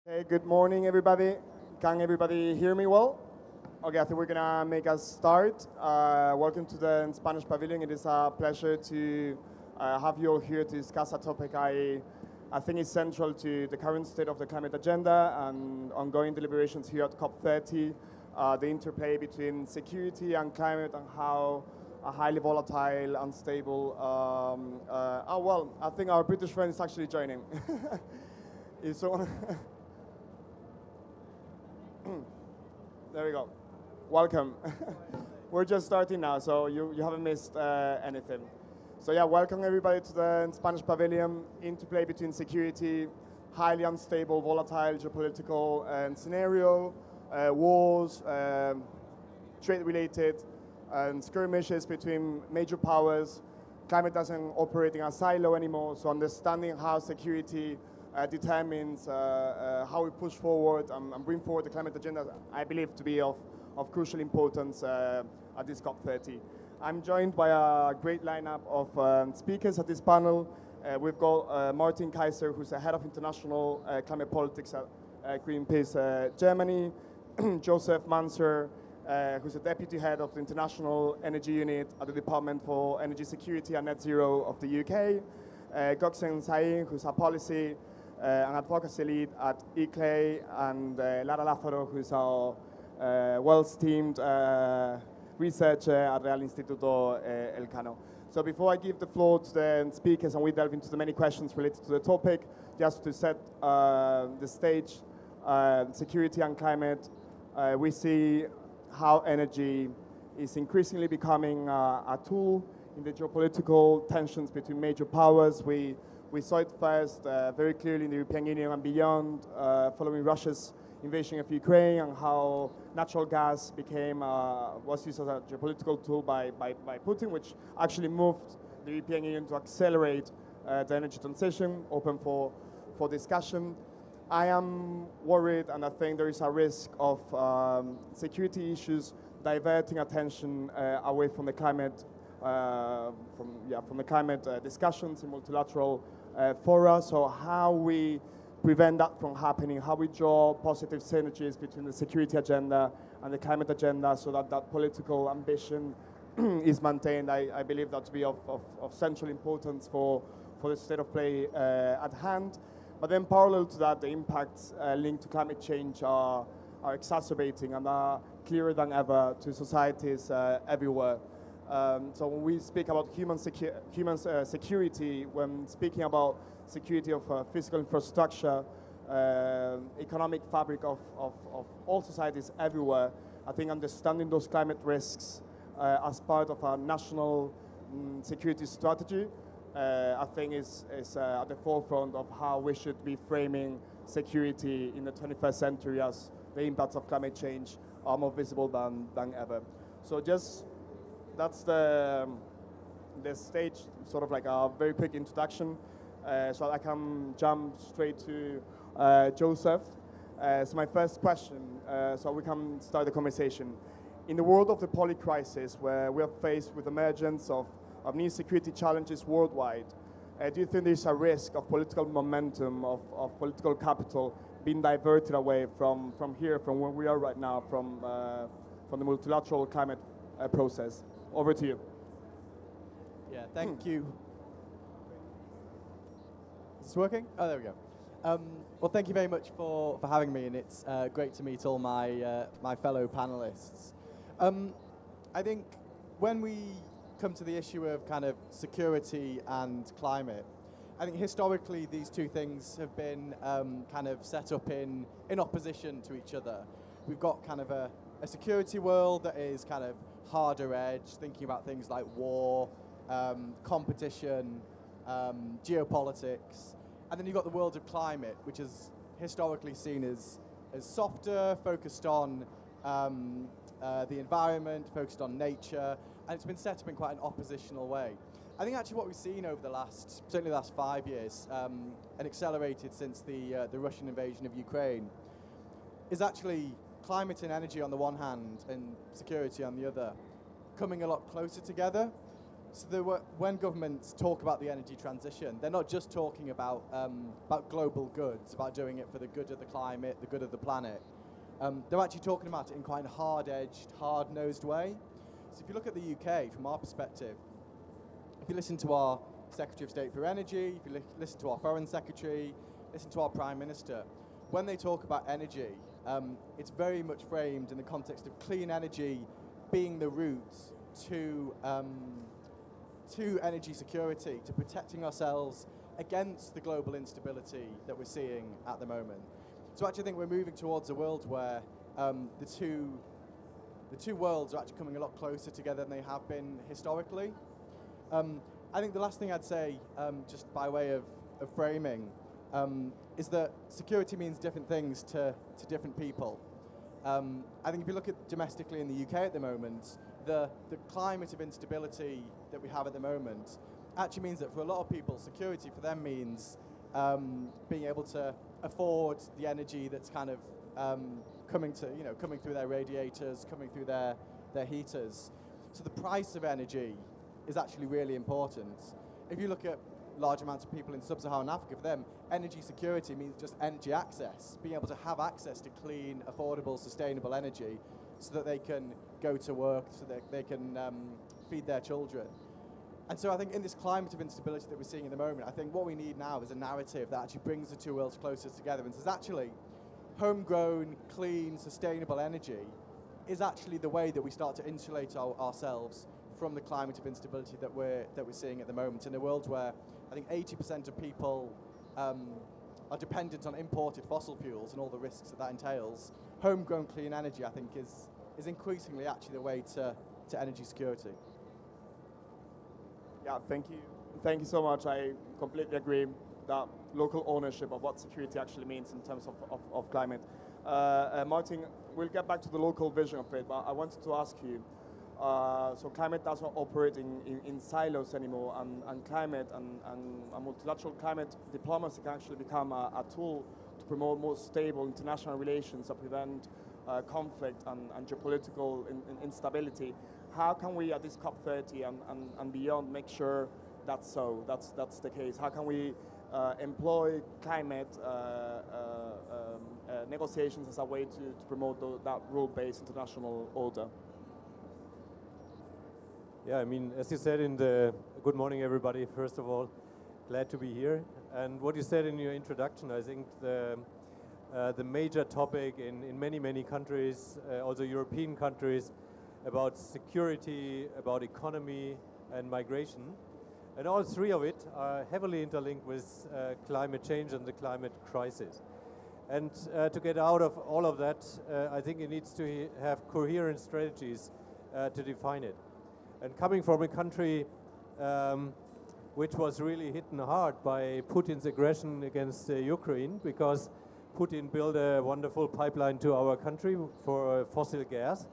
Hey, good morning, everybody. Can everybody hear me well? Okay, I think we're gonna make a start. Welcome to the Spanish Pavilion. It is a pleasure to have you all here to discuss a topic I think is central to the current state of the climate agenda and ongoing deliberations here at COP30, the interplay between security and climate and how a highly volatile, unstable, I think our British friend is actually joining. If someone There we go. Welcome. We're just starting now, so you haven't missed anything. So yeah, welcome everybody to the Spanish Pavilion. Interplay between security, highly unstable, volatile geopolitical scenario, wars, trade-related, and skirmishes between major powers. Climate doesn't operate in a silo anymore, so understanding how security determines how we push forward and bring forward the climate agenda, I believe to be of crucial importance at this COP30. I'm joined by a great lineup of speakers at this panel. We've got Martin Kaiser, who's the head of international climate politics at Greenpeace Germany, Joseph Manser, who's the deputy head of the International Energy Unit at the Department for Energy Security and Net Zero of the UK, Goksen Sain, who's a policy and advocacy lead at ICLEI, and Lara Lázaro, who's our well-esteemed researcher at Real Instituto Elcano. So before I give the floor to the speakers and we delve into the many questions related to the topic, just to set the stage, security and climate, we see how energy is increasingly becoming a tool in the geopolitical tensions between major powers. We saw it first very clearly in the European Union and beyond, following Russia's invasion of Ukraine, and how natural gas was used as a geopolitical tool by Putin, which actually moved the European Union to accelerate the energy transition, open for discussion. I am worried, and I think there is a risk of security issues diverting attention away from the climate, from the climate discussions in multilateral fora. So how we prevent that from happening, how we draw positive synergies between the security agenda and the climate agenda, so that political ambition is maintained. I believe that to be of central importance for the state of play at hand. But then parallel to that, the impacts linked to climate change are exacerbating and are clearer than ever to societies everywhere. So when we speak about human security, when speaking about security of physical infrastructure, economic fabric of all societies everywhere, I think understanding those climate risks as part of our national security strategy, I think is at the forefront of how we should be framing security in the 21st century, as the impacts of climate change are more visible than ever. So that's the stage, sort of like a very quick introduction, so I can jump straight to Joseph. So my first question, so we can start the conversation. In the world of the Polycrisis, where we are faced with the emergence of new security challenges worldwide, do you think there's a risk of political momentum, of political capital being diverted away from here, from where we are right now, from the multilateral climate process? Over to you. Yeah, thank you. Is this working? Oh, there we go. Well, thank you very much for having me, and it's great to meet all my fellow panelists. I think when we come to the issue of kind of security and climate, I think historically these two things have been kind of set up in opposition to each other. We've got kind of a security world that is kind of harder edge, thinking about things like war, competition, geopolitics, and then you've got the world of climate, which is historically seen as softer, focused on the environment, focused on nature, and it's been set up in quite an oppositional way. I think actually what we've seen over certainly the last 5 years, and accelerated since the Russian invasion of Ukraine, is actually climate and energy on the one hand and security on the other, coming a lot closer together. So when governments talk about the energy transition, they're not just talking about global goods, about doing it for the good of the climate, the good of the planet. They're actually talking about it in quite a hard-edged, hard-nosed way. So if you look at the UK, from our perspective, if you listen to our Secretary of State for Energy, if you listen to our Foreign Secretary, listen to our Prime Minister, when they talk about energy, it's very much framed in the context of clean energy being the route to energy security, to protecting ourselves against the global instability that we're seeing at the moment. So actually I think we're moving towards a world where the two worlds are actually coming a lot closer together than they have been historically. I think the last thing I'd say, just by way of framing, is that security means different things to different people. I think if you look at domestically in the UK at the moment, the climate of instability that we have at the moment actually means that for a lot of people, security for them means being able to afford the energy that's kind of coming through their radiators, coming through their heaters. So the price of energy is actually really important. If you look at large amounts of people in sub-Saharan Africa, for them, energy security means just energy access, being able to have access to clean, affordable, sustainable energy so that they can go to work, so that they can feed their children. And so I think in this climate of instability that we're seeing at the moment, I think what we need now is a narrative that actually brings the two worlds closer together and says actually homegrown, clean, sustainable energy is actually the way that we start to insulate ourselves from the climate of instability that we're seeing at the moment in a world where I think 80% of people are dependent on imported fossil fuels and all the risks that entails. Homegrown clean energy, I think, is increasingly actually the way to energy security. Yeah, thank you. Thank you so much. I completely agree that local ownership of what security actually means in terms of climate. Martin, we'll get back to the local vision of it, but I wanted to ask you, so climate does not operate in silos anymore, and climate and multilateral climate diplomacy can actually become a tool to promote more stable international relations that prevent conflict and geopolitical instability. How can we at this COP30 and beyond make sure that's the case? How can we employ climate negotiations as a way to promote that rule-based international order? Yeah, I mean, as you said good morning everybody, first of all, glad to be here. And what you said in your introduction, I think the major topic in many countries, also European countries, about security, about economy and migration. And all three of it are heavily interlinked with climate change and the climate crisis. And to get out of all of that, I think it needs to have coherent strategies to define it. And coming from a country which was really hit hard by Putin's aggression against Ukraine, because Putin built a wonderful pipeline to our country for fossil gas.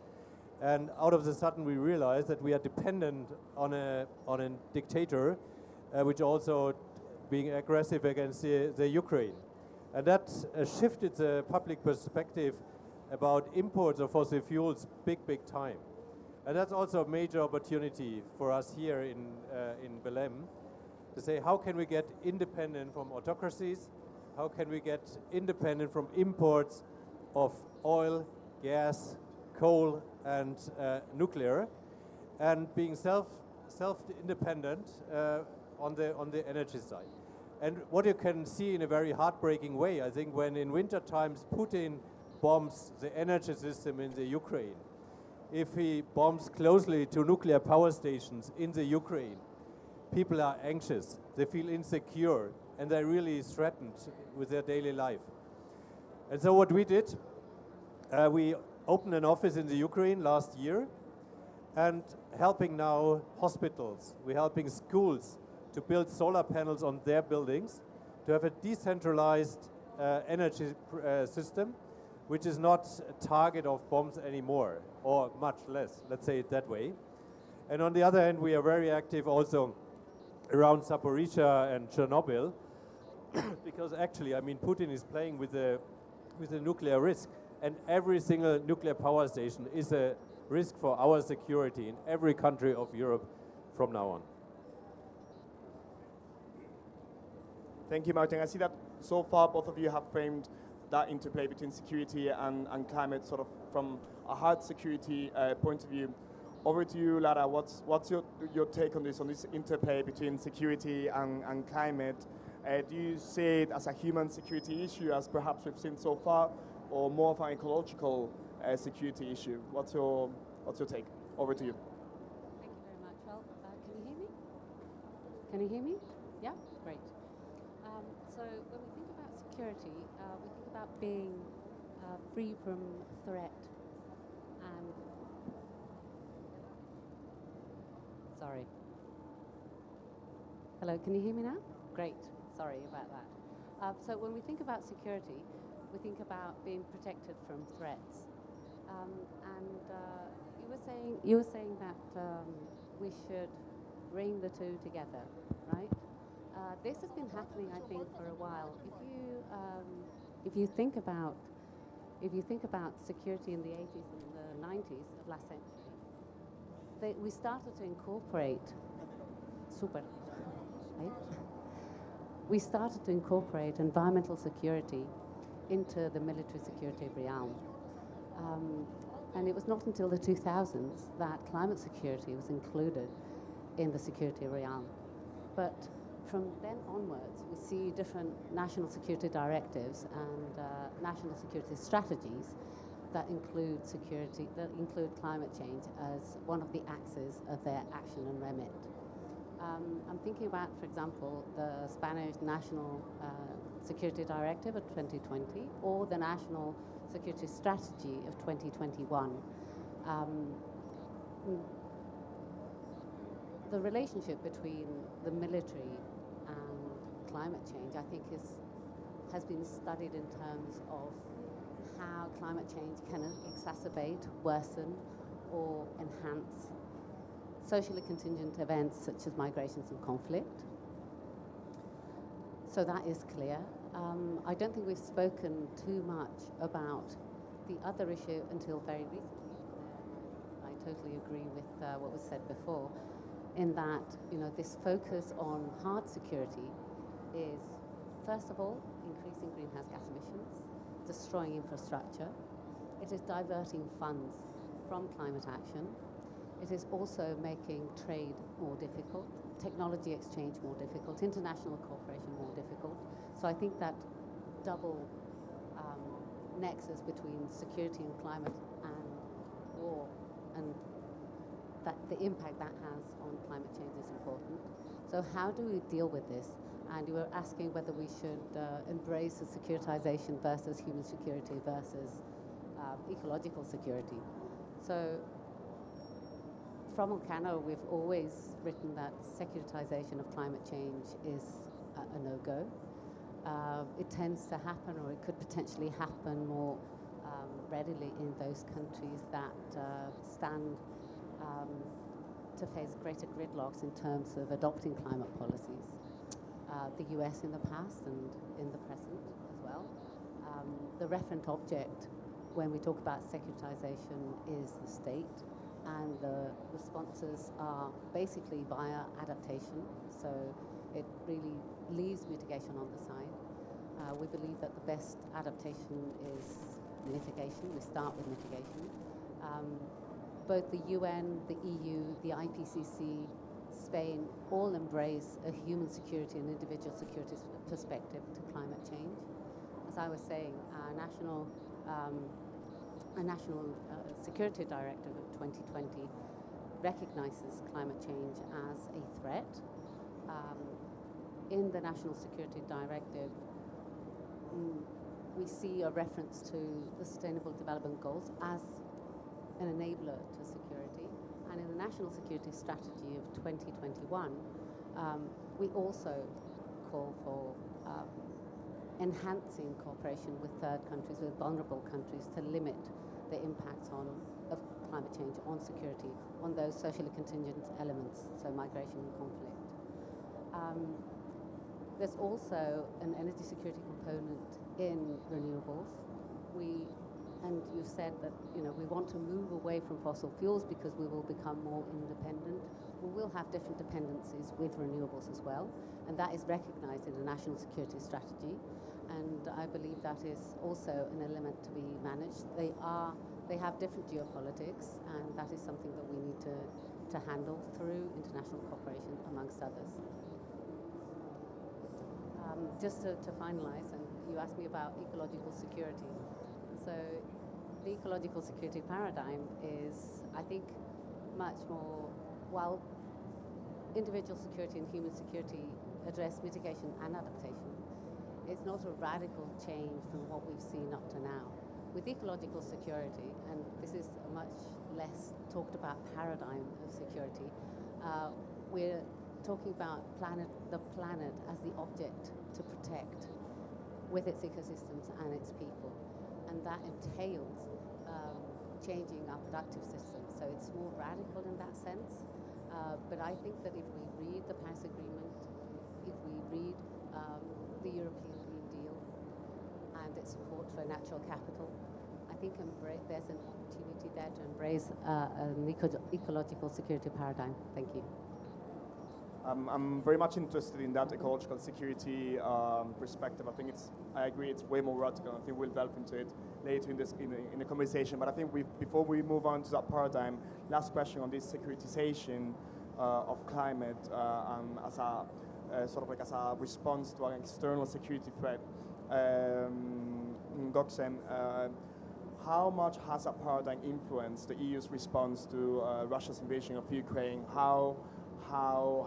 And out of the sudden we realized that we are dependent on a dictator which also being aggressive against the Ukraine. And that shifted the public perspective about imports of fossil fuels big time. And that's also a major opportunity for us here in Belém to say how can we get independent from autocracies, how can we get independent from imports of oil, gas, coal and nuclear, and being self-independent on the energy side. And what you can see in a very heartbreaking way, I think, when in winter times Putin bombs the energy system in the Ukraine, if he bombs closely to nuclear power stations in the Ukraine, people are anxious, they feel insecure, and they're really threatened with their daily life. And so what we did, we opened an office in the Ukraine last year and helping now hospitals, we're helping schools to build solar panels on their buildings, to have a decentralized energy system, which is not a target of bombs anymore, or much less, let's say it that way. And on the other hand, we are very active also around Zaporizhzhia and Chernobyl, because actually, I mean, Putin is playing with the nuclear risk, and every single nuclear power station is a risk for our security in every country of Europe from now on. Thank you, Martin. I see that so far both of you have framed that interplay between security and climate sort of from a hard security point of view. Over to you, Lara. What's your take on this interplay between security and climate? Do you see it as a human security issue, as perhaps we've seen so far, or more of an ecological security issue? What's your take? Over to you. Thank you very much. Well, can you hear me? Can you hear me? Yeah? Great. So when we think about security, we think about being free from threat and... Sorry. Hello, can you hear me now? Great. Sorry about that. So when we think about security, we think about being protected from threats. You were saying that we should bring the two together, right? This has been happening, I think, for a while. If you think about security in the 80s and the 90s of last century, we started to incorporate we started to incorporate environmental security into the military security realm. And it was not until the 2000s that climate security was included in the security realm. But from then onwards, we see different national security directives and national security strategies that include climate change as one of the axes of their action and remit. I'm thinking about, for example, the Spanish National Security Directive of 2020 or the National Security Strategy of 2021. The relationship between the military and climate change, I think, has been studied in terms of how climate change can exacerbate, worsen, or enhance socially contingent events such as migrations and conflict. So that is clear. I don't think we've spoken too much about the other issue until very recently. I totally agree with what was said before, in that this focus on hard security is, first of all, increasing greenhouse gas emissions, destroying infrastructure. It is diverting funds from climate action. It is also making trade more difficult, technology exchange more difficult, international cooperation more difficult. So I think that double nexus between security and climate and war, and that the impact that has on climate change is important. So how do we deal with this? And you were asking whether we should embrace the securitization versus human security versus ecological security. So from Elcano, we've always written that securitization of climate change is a no-go. It tends to happen, or it could potentially happen more readily in those countries that stand to face greater gridlocks in terms of adopting climate policies. The US in the past and in the present as well. The referent object when we talk about securitization is the state, and the responses are basically via adaptation, so it really leaves mitigation on the side. We believe that the best adaptation is mitigation. We start with mitigation. Both the UN, the EU, the IPCC, Spain all embrace a human security and individual security perspective to climate change. As I was saying, our national security directive of 2020 recognizes climate change as a threat. In the national security directive, we see a reference to the Sustainable Development Goals as an enabler to security. And in the National Security Strategy of 2021, we also call for enhancing cooperation with third countries, with vulnerable countries, to limit the impacts of climate change on security, on those socially contingent elements, so migration and conflict. There's also an energy security component in renewables. And you said that we want to move away from fossil fuels because we will become more independent we will have different dependencies with renewables as well, and that is recognised in the national security strategy. And I believe that is also an element to be managed. They have different geopolitics, and that is something that we need to handle through international cooperation, amongst others. Just to finalise, and you asked me about ecological security. So the ecological security paradigm is, I think, much more, while individual security and human security address mitigation and adaptation, it's not a radical change from what we've seen up to now. With ecological security, and this is a much less talked about paradigm of security, we're talking about the planet as the object to protect with its ecosystems and its people. And that entails changing our productive systems. So it's more radical in that sense. But I think that if we read the Paris Agreement, if we read the European Green Deal and its support for natural capital, I think there's an opportunity there to embrace an ecological security paradigm. Thank you. I'm very much interested in that ecological security perspective. I agree, it's way more radical. I think we'll delve into it later in the conversation. But I think before we move on to that paradigm, last question on this securitization of climate as a sort of like as a response to an external security threat. Goksem, how much has that paradigm influenced the EU's response to Russia's invasion of Ukraine? How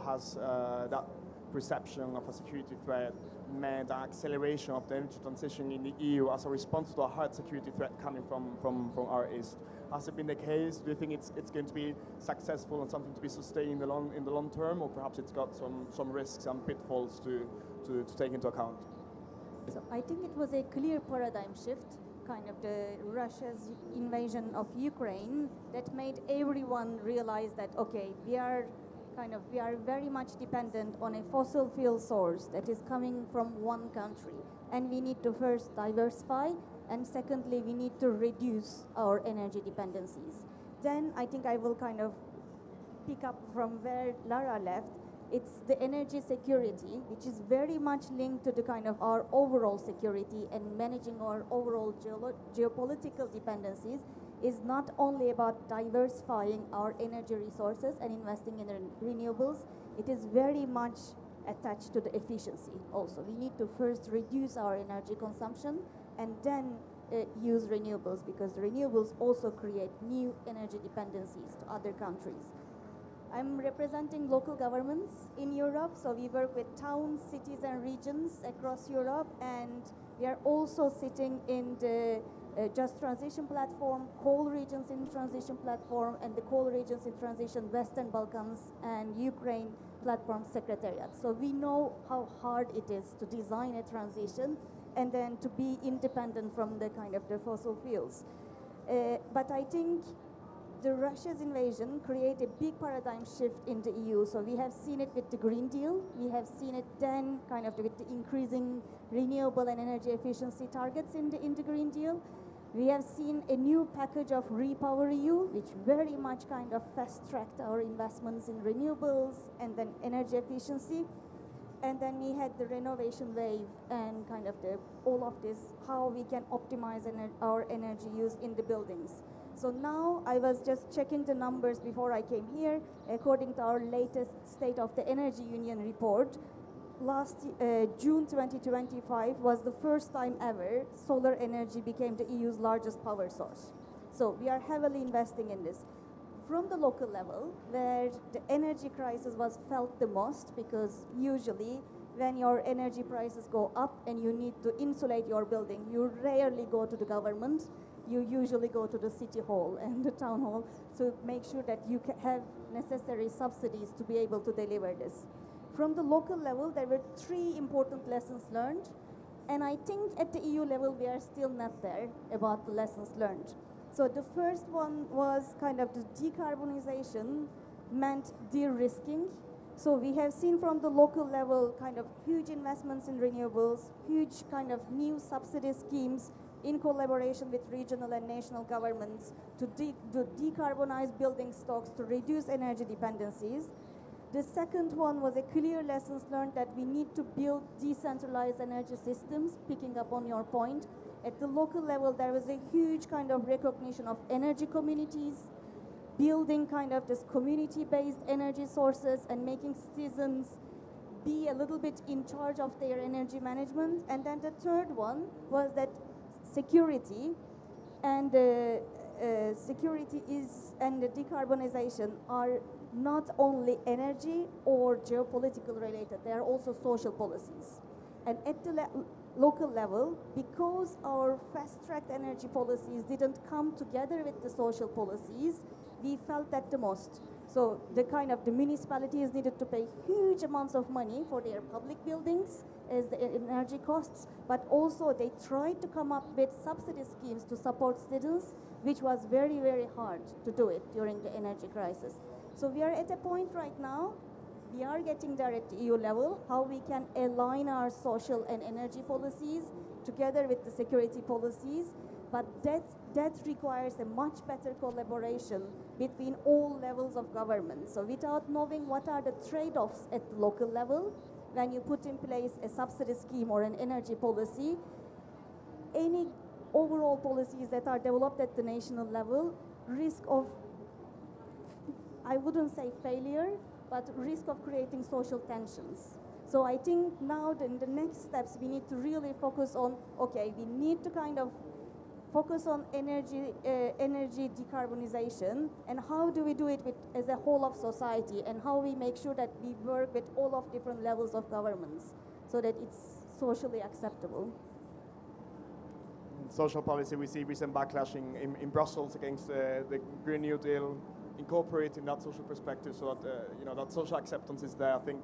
has that perception of a security threat meant an acceleration of the energy transition in the EU as a response to a hard security threat coming from our east? Has it been the case? Do you think it's going to be successful and something to be sustained in the long term, or perhaps it's got some risks and pitfalls to take into account? So I think it was a clear paradigm shift, kind of the Russia's invasion of Ukraine, that made everyone realize that, okay, we are very much dependent on a fossil fuel source that is coming from one country. And we need to first diversify, and secondly, we need to reduce our energy dependencies. Then I think I will kind of pick up from where Lara left. It's the energy security, which is very much linked to the kind of our overall security and managing our overall geopolitical dependencies, is not only about diversifying our energy resources and investing in renewables, it is very much attached to the efficiency also. We need to first reduce our energy consumption and then use renewables, because renewables also create new energy dependencies to other countries. I'm representing local governments in Europe, so we work with towns, cities and regions across Europe, and we are also sitting in the Just Transition Platform, Coal Regions in Transition Platform, and the Coal Regions in Transition Western Balkans and Ukraine Platform Secretariat. So we know how hard it is to design a transition and then to be independent from the kind of the fossil fuels. But I think the Russia's invasion created a big paradigm shift in the EU. So we have seen it with the Green Deal. We have seen it then kind of with the increasing renewable and energy efficiency targets in the Green Deal. We have seen a new package of REPowerEU, which very much kind of fast-tracked our investments in renewables and then energy efficiency. And then we had the renovation wave and kind of all of this, how we can optimize our energy use in the buildings. So now I was just checking the numbers before I came here. According to our latest State of the Energy Union report, June 2025 was the first time ever solar energy became the EU's largest power source. So we are heavily investing in this. From the local level, where the energy crisis was felt the most, because usually when your energy prices go up and you need to insulate your building, you rarely go to the government. You usually go to the city hall and the town hall to make sure that you have necessary subsidies to be able to deliver this. From the local level, there were 3 important lessons learned, and I think at the EU level we are still not there about the lessons learned. So the first one was kind of the decarbonization meant de-risking. So we have seen from the local level kind of huge investments in renewables, huge kind of new subsidy schemes in collaboration with regional and national governments to decarbonize building stocks, to reduce energy dependencies. The second one was a clear lessons learned that we need to build decentralized energy systems, picking up on your point. At the local level, there was a huge kind of recognition of energy communities, building kind of this community-based energy sources and making citizens be a little bit in charge of their energy management. And then the third one was that security and security is and the decarbonization are not only energy or geopolitical related, they are also social policies. And at the local level, because our fast-tracked energy policies didn't come together with the social policies, we felt that the most. So the municipalities needed to pay huge amounts of money for their public buildings as the energy costs, but also they tried to come up with subsidy schemes to support students, which was very, very hard to do it during the energy crisis. So we are at a point right now, we are getting there at the EU level, how we can align our social and energy policies together with the security policies, but that requires a much better collaboration between all levels of government. So without knowing what are the trade-offs at the local level, when you put in place a subsidy scheme or an energy policy, any overall policies that are developed at the national level, risk of, I wouldn't say failure, but risk of creating social tensions. So I think now in the next steps, we need to really focus on, okay, we need to kind of focus on energy decarbonization, and how do we do it as a whole of society, and how we make sure that we work with all of different levels of governments so that it's socially acceptable. In social policy, we see recent backlash in Brussels against the Green New Deal, incorporating that social perspective so that that social acceptance is there. I think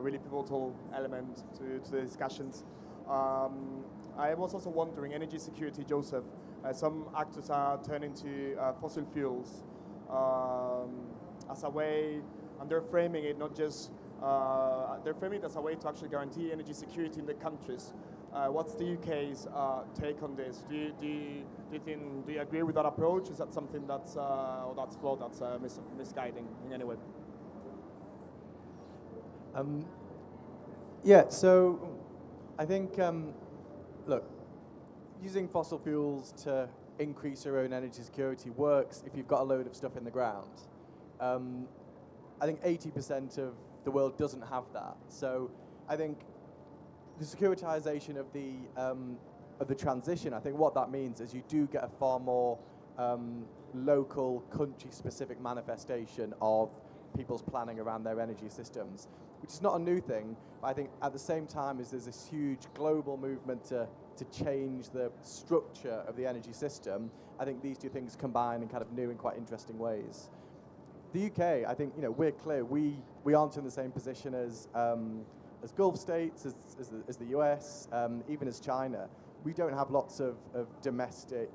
really pivotal element to the discussions. I was also wondering, energy security, Joseph, some actors are turning to fossil fuels as a way, and they're framing it not just, they're framing it as a way to actually guarantee energy security in the countries. What's the UK's take on this? Do you agree with that approach? Is that something that's or that's flawed, that's misguiding in any way? Yeah, so I think, look, using fossil fuels to increase your own energy security works if you've got a load of stuff in the ground. I think 80% of the world doesn't have that. So I think the securitization of the transition, I think what that means is you do get a far more local, country-specific manifestation of people's planning around their energy systems, which is not a new thing, but I think at the same time as there's this huge global movement to change the structure of the energy system, I think these two things combine in kind of new and quite interesting ways. The UK, I think, we're clear, we aren't in the same position as Gulf states, as the US, even as China. We don't have lots of domestic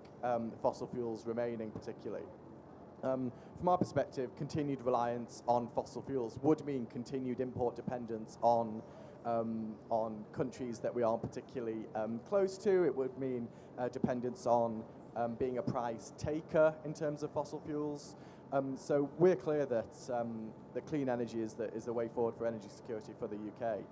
fossil fuels remaining particularly. From our perspective, continued reliance on fossil fuels would mean continued import dependence on countries that we aren't particularly close to. It would mean dependence on being a price taker in terms of fossil fuels. So we're clear that clean energy is the way forward for energy security for the UK.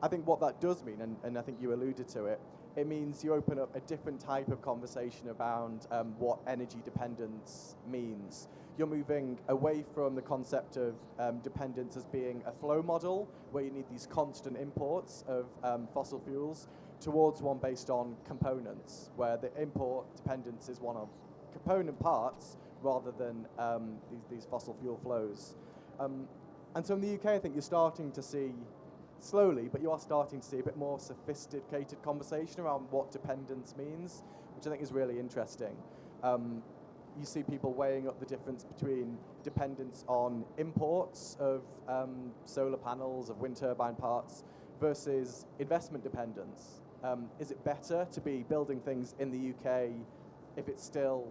I think what that does mean, and I think you alluded to it, it means you open up a different type of conversation around what energy dependence means. You're moving away from the concept of dependence as being a flow model, where you need these constant imports of fossil fuels, towards one based on components, where the import dependence is one of component parts rather than these fossil fuel flows. And so in the UK, I think you're starting to see, slowly, but you are starting to see a bit more sophisticated conversation around what dependence means, which I think is really interesting. You see people weighing up the difference between dependence on imports of solar panels, of wind turbine parts, versus investment dependence. Is it better to be building things in the UK if it's still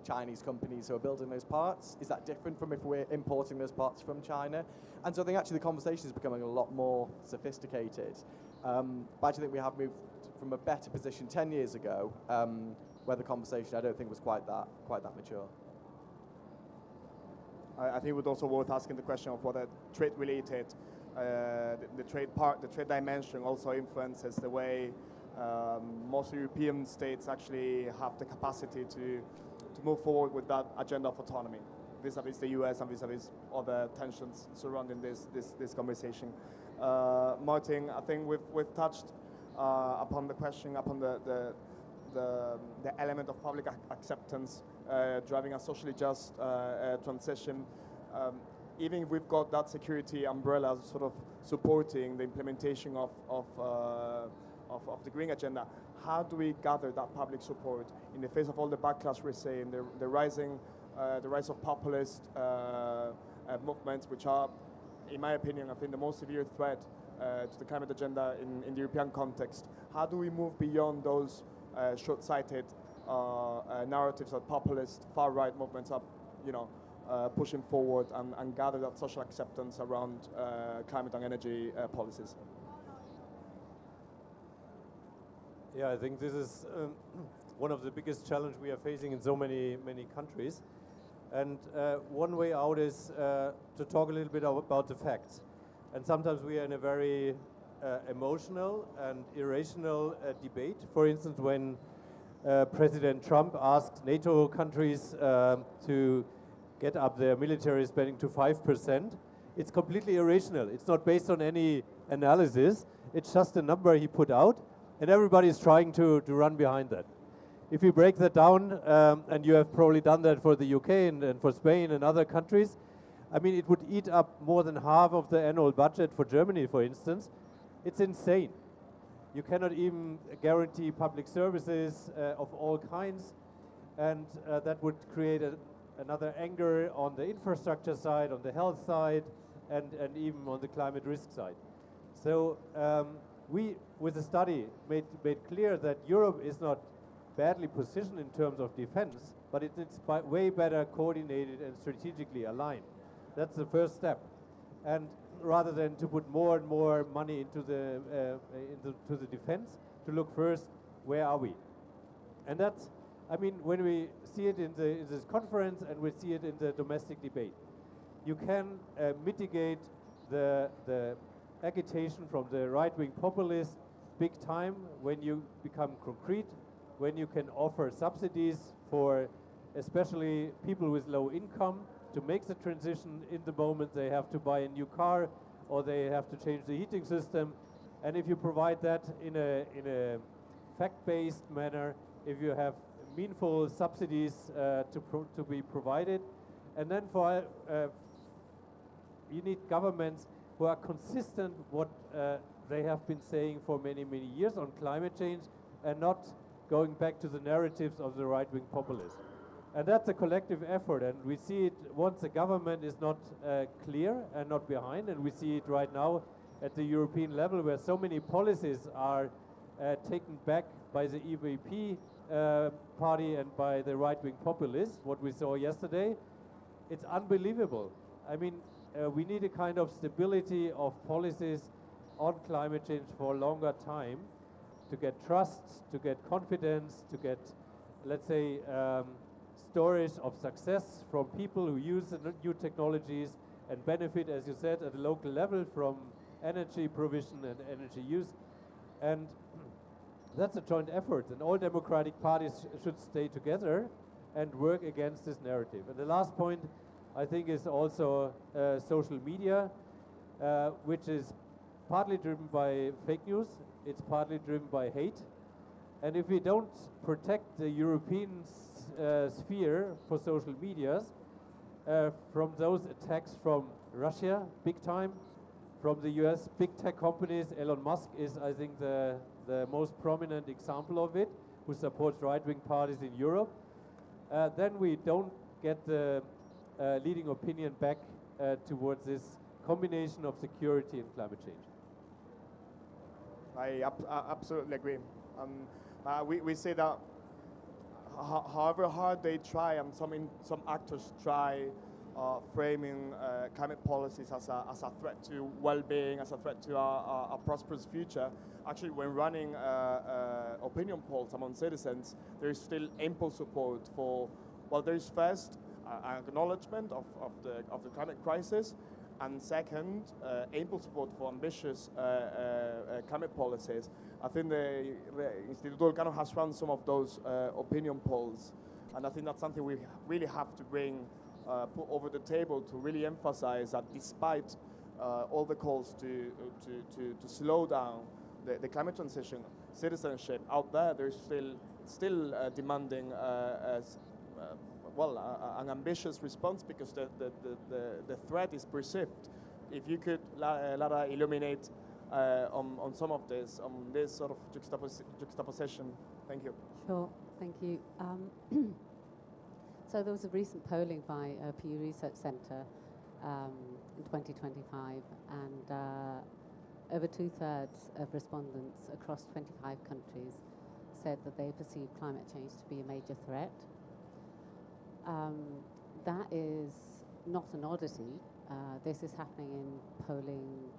Chinese companies who are building those parts? Is that different from if we're importing those parts from China? And so I think actually the conversation is becoming a lot more sophisticated. But I actually think we have moved from a better position 10 years ago, where the conversation I don't think was quite that mature. I think it would also worth asking the question of whether trade-related, the trade dimension also influences the way most European states actually have the capacity to move forward with that agenda of autonomy, vis-a-vis the US and vis-a-vis other tensions surrounding this conversation. Martin, I think we've touched upon the question, upon the element of public acceptance driving a socially just transition. Even if we've got that security umbrella sort of supporting the implementation of the green agenda, how do we gather that public support in the face of all the backlash we're seeing, the rise of populist movements, which are, in my opinion, I think the most severe threat to the climate agenda in the European context? How do we move beyond those short-sighted narratives that populist far-right movements are, pushing forward and gather that social acceptance around climate and energy policies? Yeah, I think this is one of the biggest challenges we are facing in so many countries. And one way out is to talk a little bit about the facts. And sometimes we are in a very emotional and irrational debate. For instance, when President Trump asked NATO countries to get up their military spending to 5%, it's completely irrational. It's not based on any analysis. It's just a number he put out, and everybody is trying to run behind that. If you break that down, and you have probably done that for the UK and for Spain and other countries, I mean, it would eat up more than half of the annual budget for Germany, for instance. It's insane. You cannot even guarantee public services of all kinds, and that would create another anger on the infrastructure side, on the health side, and even on the climate risk side. So we, with the study, made clear that Europe is not badly positioned in terms of defense, but it's way better coordinated and strategically aligned. That's the first step. And rather than to put more and more money into the defense, to look first, where are we? And that's, I mean, when we see it in this conference and we see it in the domestic debate, you can mitigate the agitation from the right-wing populists big time when you become concrete, when you can offer subsidies for especially people with low income to make the transition in the moment they have to buy a new car or they have to change the heating system. And if you provide that in a fact-based manner, if you have meaningful subsidies to be provided, and then for you need governments who are consistent what they have been saying for many years on climate change, and not going back to the narratives of the right-wing populists. And that's a collective effort, and we see it once the government is not clear and not behind, and we see it right now at the European level where so many policies are taken back by the EVP party and by the right-wing populists, what we saw yesterday. It's unbelievable. I mean, we need a kind of stability of policies on climate change for a longer time to get trust, to get confidence, to get, let's say, stories of success from people who use the new technologies and benefit, as you said, at a local level from energy provision and energy use. And that's a joint effort, and all democratic parties should stay together and work against this narrative. And the last point, I think, is also social media, which is partly driven by fake news, it's partly driven by hate. And if we don't protect the European sphere for social medias from those attacks from Russia, big time, from the US big tech companies, Elon Musk is, I think, the most prominent example of it, who supports right-wing parties in Europe, then we don't get the leading opinion back towards this combination of security and climate change. I absolutely agree. We say that however hard they try, and some actors try framing climate policies as a threat to well-being, as a threat to a prosperous future. Actually, when running opinion polls among citizens, there is still ample support for, well, there is first an acknowledgement of the climate crisis, and second, ample support for ambitious climate policies. I think the Instituto Elcano has run some of those opinion polls, and I think that's something we really have to put over the table to really emphasize that despite all the calls to slow down the climate transition, citizenship out there, there's still demanding an ambitious response, because the threat is perceived. If you could, Lara, illuminate on some of this, on this sort of juxtaposition. Thank you. Sure, thank you. So there was a recent polling by Pew Research Centre in 2025, and over 2/3 of respondents across 25 countries said that they perceive climate change to be a major threat. That is not an oddity. This is happening in polling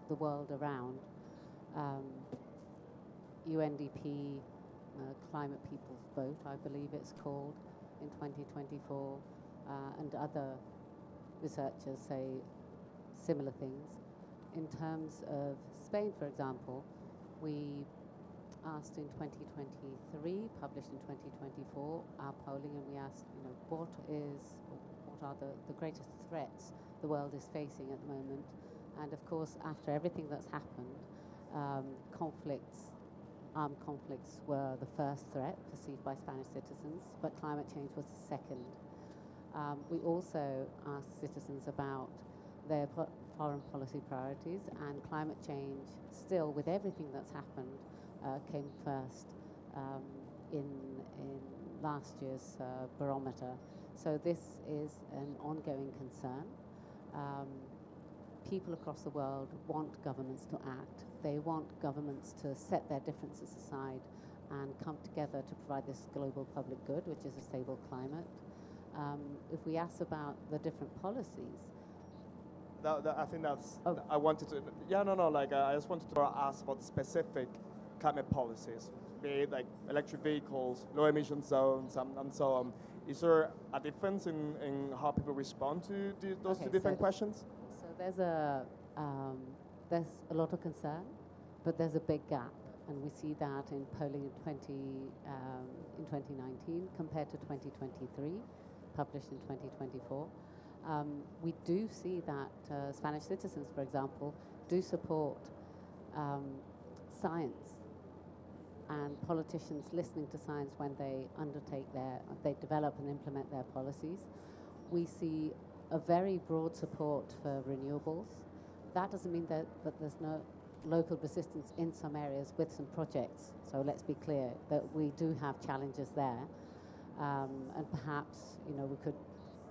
the world around. UNDP, Climate People's Vote, I believe it's called, in 2024, and other researchers say similar things. In terms of Spain, for example, we asked in 2023, published in 2024, our polling, and we asked, what are the greatest threats the world is facing at the moment? And of course, after everything that's happened, armed conflicts were the first threat perceived by Spanish citizens, but climate change was the second. We also asked citizens about their foreign policy priorities, and climate change, still with everything that's happened, came first in last year's barometer. So this is an ongoing concern. People across the world want governments to act. They want governments to set their differences aside and come together to provide this global public good, which is a stable climate. If we ask about the different policies, I think that's. Oh. I wanted to. Yeah, no. I just wanted to ask about specific climate policies, be it like electric vehicles, low emission zones, and so on. Is there a difference in how people respond to those two different questions? So there's a lot of concern, but there's a big gap, and we see that in polling in 2019 compared to 2023, published in 2024. We do see that Spanish citizens, for example, do support science and politicians listening to science when they they develop and implement their policies. We see a very broad support for renewables. That doesn't mean that there's no local resistance in some areas with some projects. So let's be clear that we do have challenges there. And perhaps, we could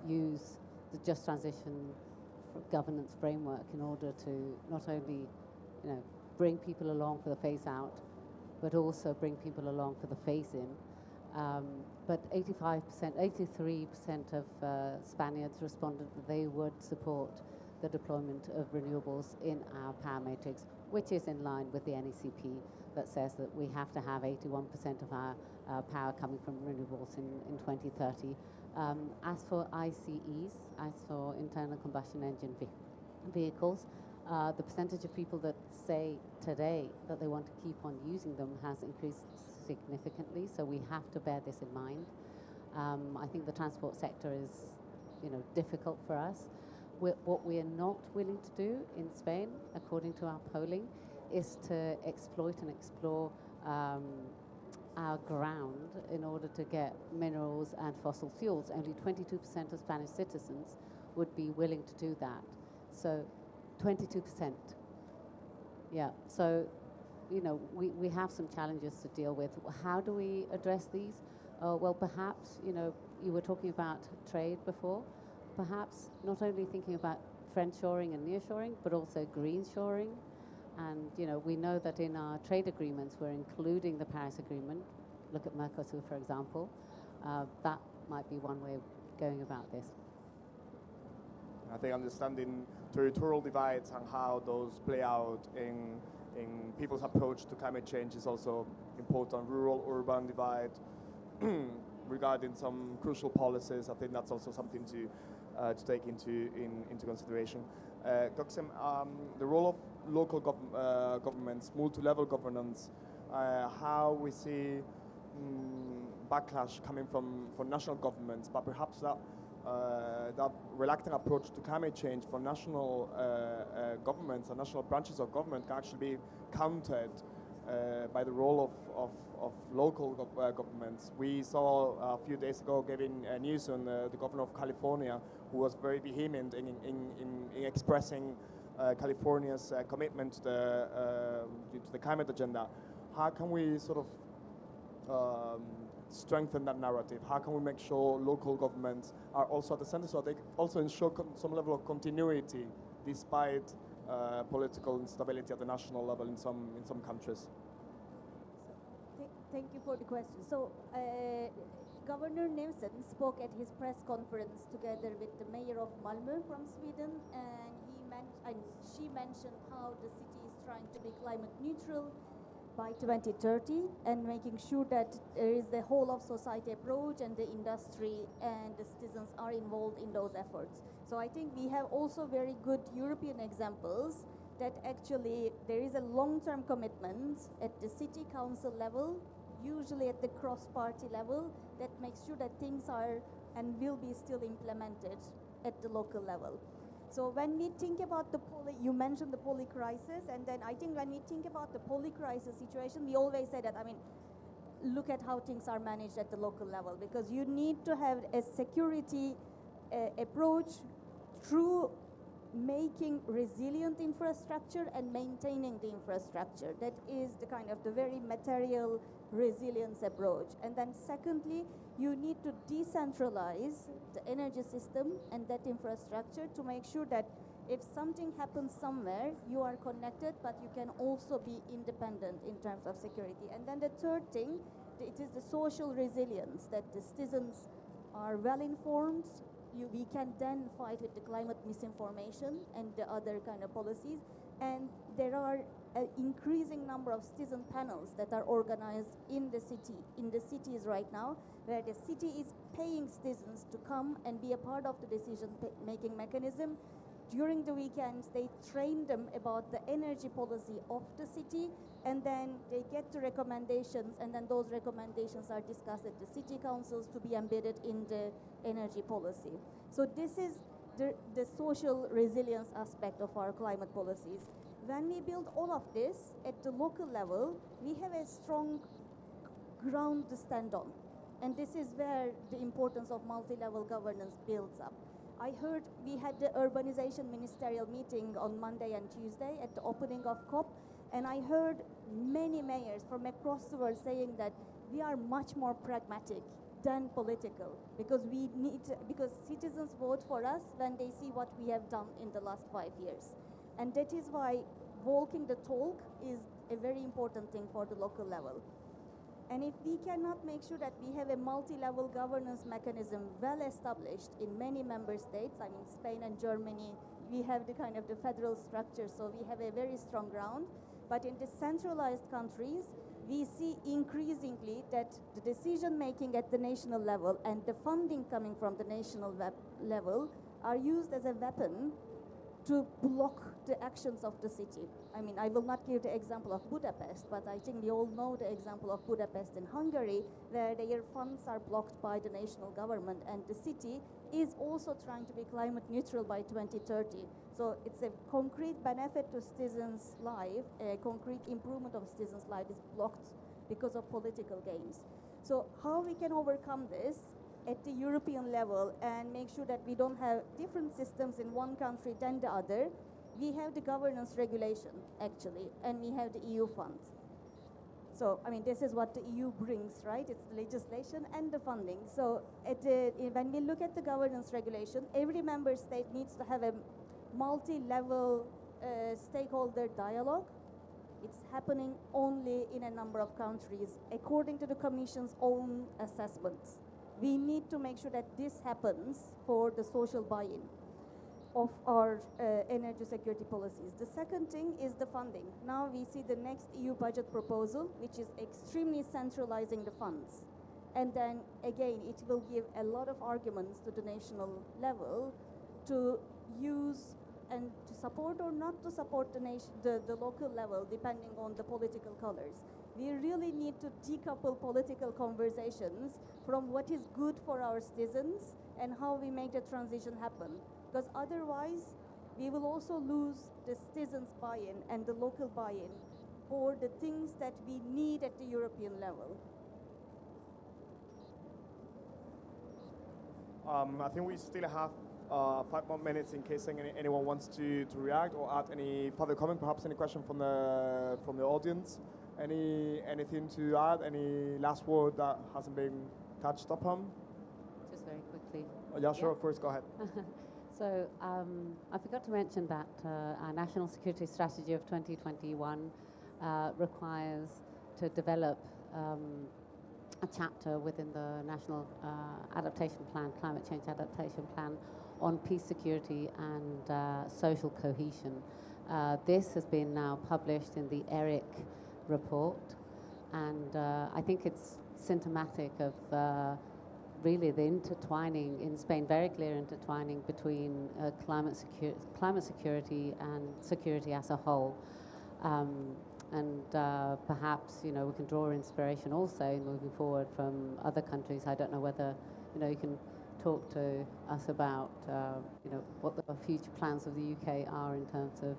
use the Just Transition governance framework in order to not only, bring people along for the phase out, but also bring people along for the phase in. But 83% of Spaniards responded that they would support the deployment of renewables in our power matrix, which is in line with the NECP that says that we have to have 81% of our power coming from renewables in 2030. As for ICEs, as for internal combustion engine vehicles, the percentage of people that say today that they want to keep on using them has increased significantly, so we have to bear this in mind. I think the transport sector is, difficult for us. What we are not willing to do in Spain, according to our polling, is to exploit and explore our ground in order to get minerals and fossil fuels. Only 22% of Spanish citizens would be willing to do that. So 22%. Yeah, so, we have some challenges to deal with. How do we address these? Well, perhaps, you were talking about trade before. Perhaps not only thinking about friendshoring and nearshoring, but also greenshoring. And, we know that in our trade agreements, we're including the Paris Agreement. Look at Mercosur, for example. That might be one way of going about this. I think understanding territorial divides and how those play out in people's approach to climate change is also important. Rural-urban divide. regarding some crucial policies. I think that's also something to take into consideration. Goksem, the role of local governments, multi-level governance, how we see backlash coming from national governments, but perhaps that reluctant approach to climate change for national governments and national branches of government can actually be countered by the role of local governments. We saw a few days ago giving news on the governor of California, who was very vehement in expressing California's commitment to the climate agenda. How can we sort of strengthen that narrative? How can we make sure local governments are also at the center so they also ensure some level of continuity despite political instability at the national level in some countries? Thank you for the question. So, Governor Nilsson spoke at his press conference together with the mayor of Malmö from Sweden, and she mentioned how the city is trying to be climate neutral by 2030 and making sure that there is the whole of society approach and the industry and the citizens are involved in those efforts. So I think we have also very good European examples that actually there is a long-term commitment at the city council level, usually at the cross-party level, that makes sure that things are and will be still implemented at the local level. So when we think about you mentioned the polycrisis, and then I think when we think about the polycrisis situation, we always say that, I mean, look at how things are managed at the local level, because you need to have a security approach through making resilient infrastructure and maintaining the infrastructure. That is the kind of the very material resilience approach. And then secondly, you need to decentralize the energy system and that infrastructure to make sure that if something happens somewhere, you are connected, but you can also be independent in terms of security. And then the third thing, it is the social resilience, that the citizens are well informed. We can then fight with the climate misinformation and the other kind of policies. And there are an increasing number of citizen panels that are organized in the cities right now, where the city is paying citizens to come and be a part of the decision-making mechanism. During the weekends, they train them about the energy policy of the city, and then they get the recommendations, and then those recommendations are discussed at the city councils to be embedded in the energy policy. So this is the social resilience aspect of our climate policies. When we build all of this at the local level, we have a strong ground to stand on. And this is where the importance of multi-level governance builds up. I heard we had the urbanization ministerial meeting on Monday and Tuesday at the opening of COP, and I heard many mayors from across the world saying that we are much more pragmatic than political, because citizens vote for us when they see what we have done in the last 5 years. And that is why walking the talk is a very important thing for the local level. And if we cannot make sure that we have a multi-level governance mechanism well established in many member states, I mean Spain and Germany, we have the kind of the federal structure, so we have a very strong ground. But in the centralized countries, we see increasingly that the decision making at the national level and the funding coming from the national level are used as a weapon to block the actions of the city. I mean, I will not give the example of Budapest, but I think we all know the example of Budapest in Hungary, where their funds are blocked by the national government, and the city is also trying to be climate neutral by 2030. So it's a concrete benefit to citizens' life, a concrete improvement of citizens' life is blocked because of political gains. So how we can overcome this at the European level and make sure that we don't have different systems in one country than the other? We have the governance regulation, actually, and we have the EU funds. So, I mean, this is what the EU brings, right? It's the legislation and the funding. So, when we look at the governance regulation, every member state needs to have a multi-level stakeholder dialogue. It's happening only in a number of countries, according to the Commission's own assessments. We need to make sure that this happens for the social buy-in of our energy security policies. The second thing is the funding. Now we see the next EU budget proposal, which is extremely centralizing the funds. And then again, it will give a lot of arguments to the national level to use and to support or not to support the local level, depending on the political colors. We really need to decouple political conversations from what is good for our citizens and how we make the transition happen. Because otherwise, we will also lose the citizens' buy-in and the local buy-in for the things that we need at the European level. I think we still have 5 more minutes in case anyone wants to react or add any further comment. Perhaps any question from the audience. Anything to add? Any last word that hasn't been touched upon? Just very quickly. Oh, yeah, sure. Of course. Go ahead. So I forgot to mention that our National Security Strategy of 2021 requires to develop a chapter within the National Adaptation Plan, Climate Change Adaptation Plan, on peace, security and social cohesion. This has been now published in the ERIC report, and I think it's symptomatic of really the intertwining in Spain, very clear intertwining between climate security and security as a whole. And perhaps, you know, we can draw inspiration also moving forward from other countries. I don't know whether, you know, you can talk to us about, you know, what the future plans of the UK are in terms of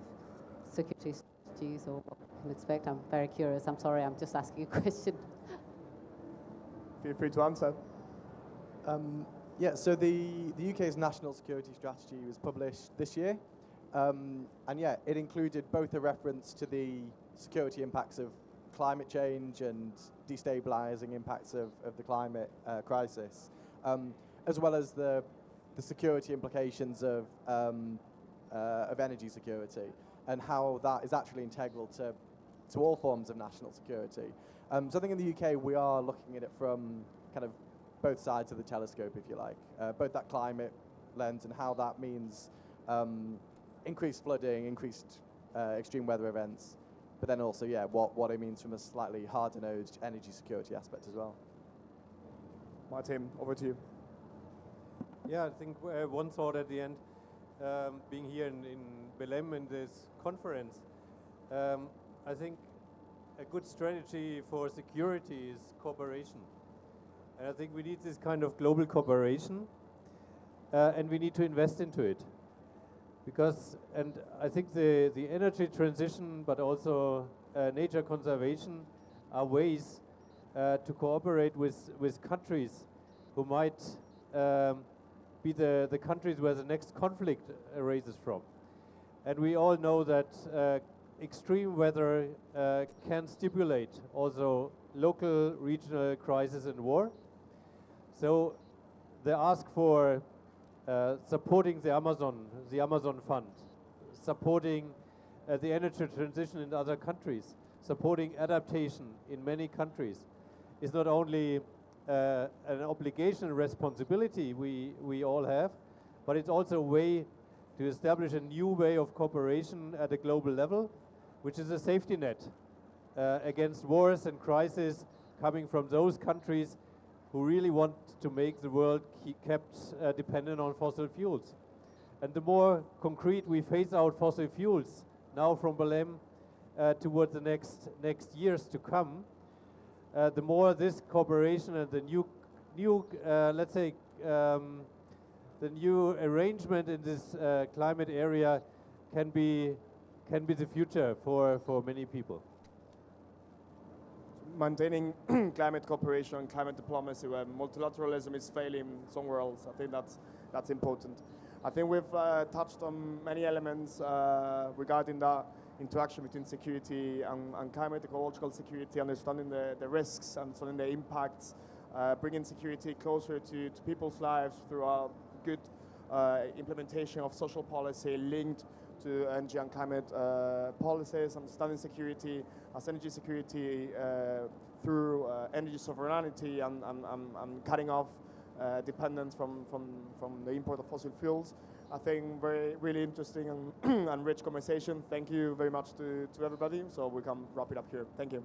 security strategies or what we can expect. I'm very curious. I'm sorry, I'm just asking a question. Feel free to answer. Yeah, so the UK's National Security Strategy was published this year. And yeah, it included both a reference to the security impacts of climate change and destabilizing impacts of the climate crisis, as well as the security implications of energy security and how that is actually integral to all forms of national security. So I think in the UK we are looking at it from kind of both sides of the telescope, if you like, both that climate lens and how that means increased flooding, increased extreme weather events, but then also, yeah, what it means from a slightly harder-nosed energy security aspect as well. Martin, over to you. Yeah, I think one thought at the end, being here in Belém in this conference, I think a good strategy for security is cooperation. And I think we need this kind of global cooperation, and we need to invest into it. Because, and I think the energy transition, but also nature conservation are ways to cooperate with countries who might be the countries where the next conflict arises from. And we all know that extreme weather can stipulate also local, regional crisis and war. So they ask for supporting the Amazon Fund, supporting the energy transition in other countries, supporting adaptation in many countries is not only an obligation and responsibility we all have, but it's also a way to establish a new way of cooperation at a global level, which is a safety net against wars and crises coming from those countries who really want to make the world kept dependent on fossil fuels. And the more concrete we phase out fossil fuels now from Belém towards the next years to come, the more this cooperation and the new let's say the new arrangement in this climate area can be the future for many people. Maintaining climate cooperation and climate diplomacy where multilateralism is failing somewhere else. I think that's important. I think we've touched on many elements regarding that interaction between security and climate, ecological security, understanding the risks, understanding the impacts, bringing security closer to people's lives through a good implementation of social policy linked to energy and climate policies, understanding security as energy security through energy sovereignty and cutting off dependence from the import of fossil fuels. I think really interesting and rich conversation. Thank you very much to everybody. So we can wrap it up here. Thank you.